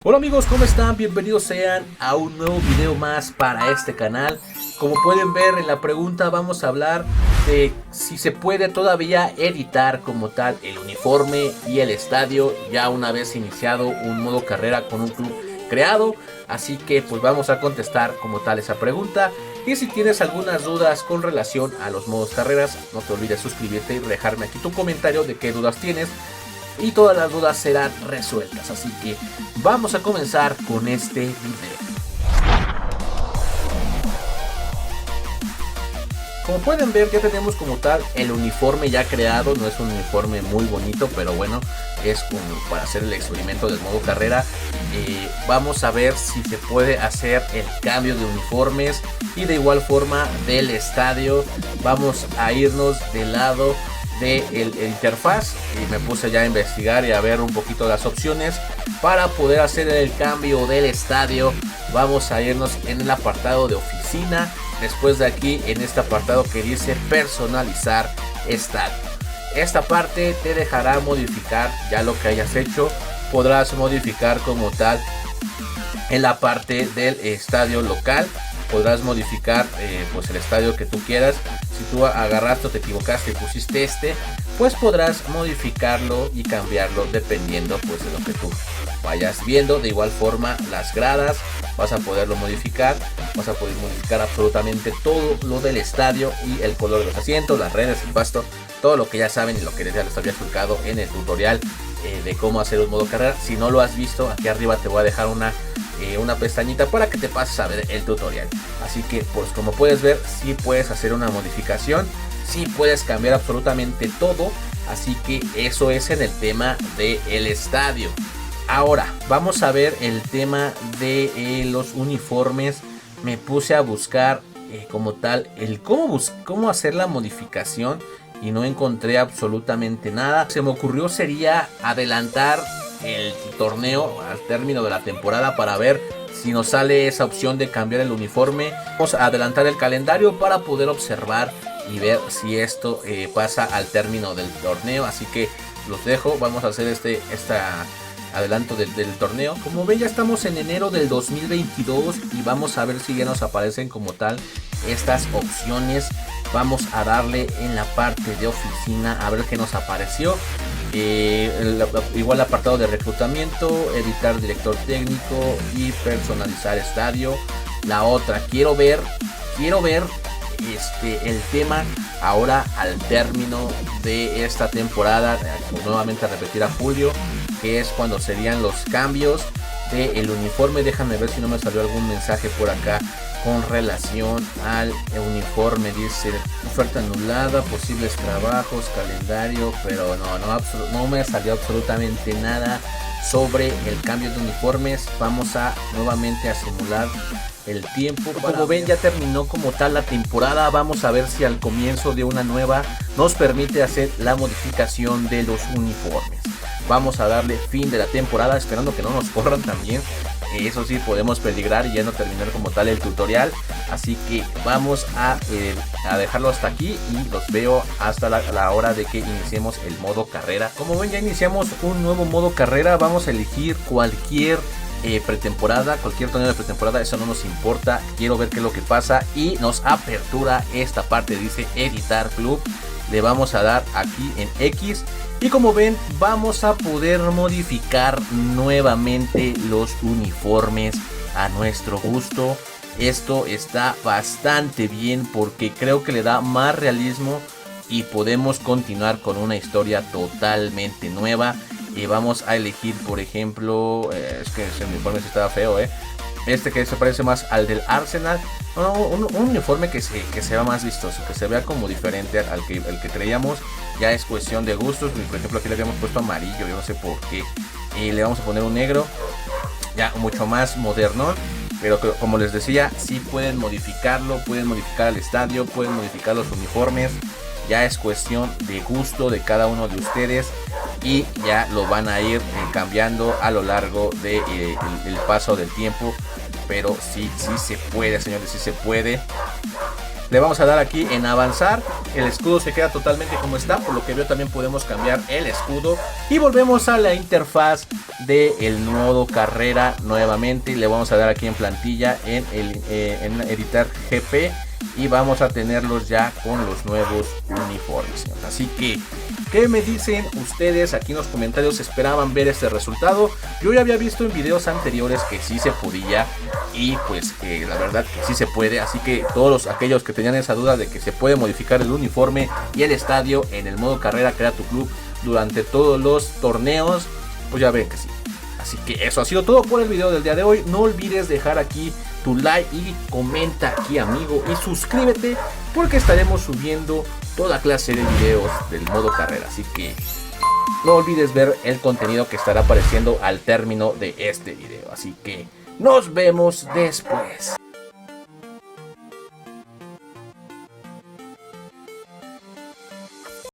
Hola amigos, ¿cómo están? Bienvenidos sean a un nuevo video más para este canal. Como pueden ver en la pregunta vamos a hablar de si se puede todavía editar como tal el uniforme y el estadio ya una vez iniciado un modo carrera con un club creado. Así que pues vamos a contestar como tal esa pregunta. Y si tienes algunas dudas con relación a los modos carreras, no te olvides suscribirte y dejarme aquí tu comentario de qué dudas tienes. Y todas las dudas serán resueltas, así que vamos a comenzar con este video. Como pueden ver, ya tenemos como tal el uniforme ya creado. No es un uniforme muy bonito, pero bueno, es como para hacer el experimento del modo carrera. Vamos a ver si se puede hacer el cambio de uniformes y de igual forma del estadio. Vamos a irnos del lado de el interfaz y me puse ya a investigar y a ver un poquito las opciones para poder hacer el cambio del estadio. Vamos a irnos en el apartado de oficina, después de aquí en este apartado que dice personalizar estadio. Esta parte te dejará modificar ya lo que hayas hecho. Podrás modificar como tal en la parte del estadio local. Podrás modificar pues el estadio que tú quieras. Si tú agarraste o te equivocaste y pusiste pues podrás modificarlo y cambiarlo dependiendo pues de lo que tú vayas viendo. De igual forma las gradas vas a poderlo modificar. Vas a poder modificar absolutamente todo lo del estadio y el color de los asientos, las redes, el pasto, todo lo que ya saben y lo que ya les había explicado en el tutorial de cómo hacer un modo carrera. Si no lo has visto, aquí arriba te voy a dejar una pestañita para que te pases a ver el tutorial. Así que pues como puedes ver, si puedes hacer una modificación, si puedes cambiar absolutamente todo. Así que eso es en el tema del estadio. Ahora vamos a ver el tema de los uniformes. Me puse a buscar como tal el cómo hacer la modificación y no encontré absolutamente nada. Se me ocurrió sería adelantar el torneo al término de la temporada para ver si nos sale esa opción de cambiar el uniforme. Vamos a adelantar el calendario para poder observar y ver si esto pasa al término del torneo. Así que los dejo, vamos a hacer esta adelanto del torneo. Como ven, ya estamos en enero del 2022 y vamos a ver si ya nos aparecen como tal estas opciones. Vamos a darle en la parte de oficina a ver qué nos apareció. Igual apartado de reclutamiento, editar director técnico y personalizar estadio. La otra, quiero ver el tema ahora al término de esta temporada, nuevamente a repetir a julio, que es cuando serían los cambios del uniforme. Déjame ver si no me salió algún mensaje por acá con relación al uniforme. Dice oferta anulada, posibles trabajos, calendario, pero no me salió absolutamente nada sobre el cambio de uniformes. Vamos a nuevamente a simular el tiempo. Como ven, ya terminó como tal la temporada. Vamos a ver si al comienzo de una nueva nos permite hacer la modificación de los uniformes. Vamos a darle fin de la temporada, esperando que no nos corran también. Eso sí, podemos peligrar y ya no terminar como tal el tutorial. Así que vamos a dejarlo hasta aquí y los veo hasta la hora de que iniciemos el modo carrera. Como ven, ya iniciamos un nuevo modo carrera. Vamos a elegir cualquier pretemporada, cualquier torneo de pretemporada, eso no nos importa. Quiero ver qué es lo que pasa y nos apertura esta parte, dice editar club. Le vamos a dar aquí en X y como ven vamos a poder modificar nuevamente los uniformes a nuestro gusto. Esto está bastante bien porque creo que le da más realismo y podemos continuar con una historia totalmente nueva. Y vamos a elegir, por ejemplo, es que ese uniforme estaba feo, este que se parece más al del Arsenal. Un uniforme que se vea más vistoso, que se vea como diferente al que creíamos. Ya es cuestión de gustos. Por ejemplo, aquí le habíamos puesto amarillo, yo no sé por qué. Y le vamos a poner un negro, ya mucho más moderno. Pero como les decía, sí pueden modificarlo, pueden modificar el estadio, pueden modificar los uniformes. Ya es cuestión de gusto de cada uno de ustedes y ya lo van a ir cambiando a lo largo de el paso del tiempo. Pero sí se puede, señores, sí se puede. Le vamos a dar aquí en avanzar. El escudo se queda totalmente como está. Por lo que veo también podemos cambiar el escudo. Y volvemos a la interfaz del modo carrera nuevamente. Le vamos a dar aquí en plantilla en editar GP. Y vamos a tenerlos ya con los nuevos uniformes. Así que, ¿qué me dicen ustedes aquí en los comentarios? ¿Esperaban ver este resultado? Yo ya había visto en videos anteriores que sí se podía. Y pues la verdad que sí se puede. Así que todos aquellos que tenían esa duda de que se puede modificar el uniforme y el estadio en el modo carrera Crea tu Club durante todos los torneos, pues ya ven que sí. Así que eso ha sido todo por el video del día de hoy. No olvides dejar aquí tu like y comenta aquí, amigo, y suscríbete porque estaremos subiendo toda clase de videos del modo carrera. Así que no olvides ver el contenido que estará apareciendo al término de este video. Así que nos vemos después.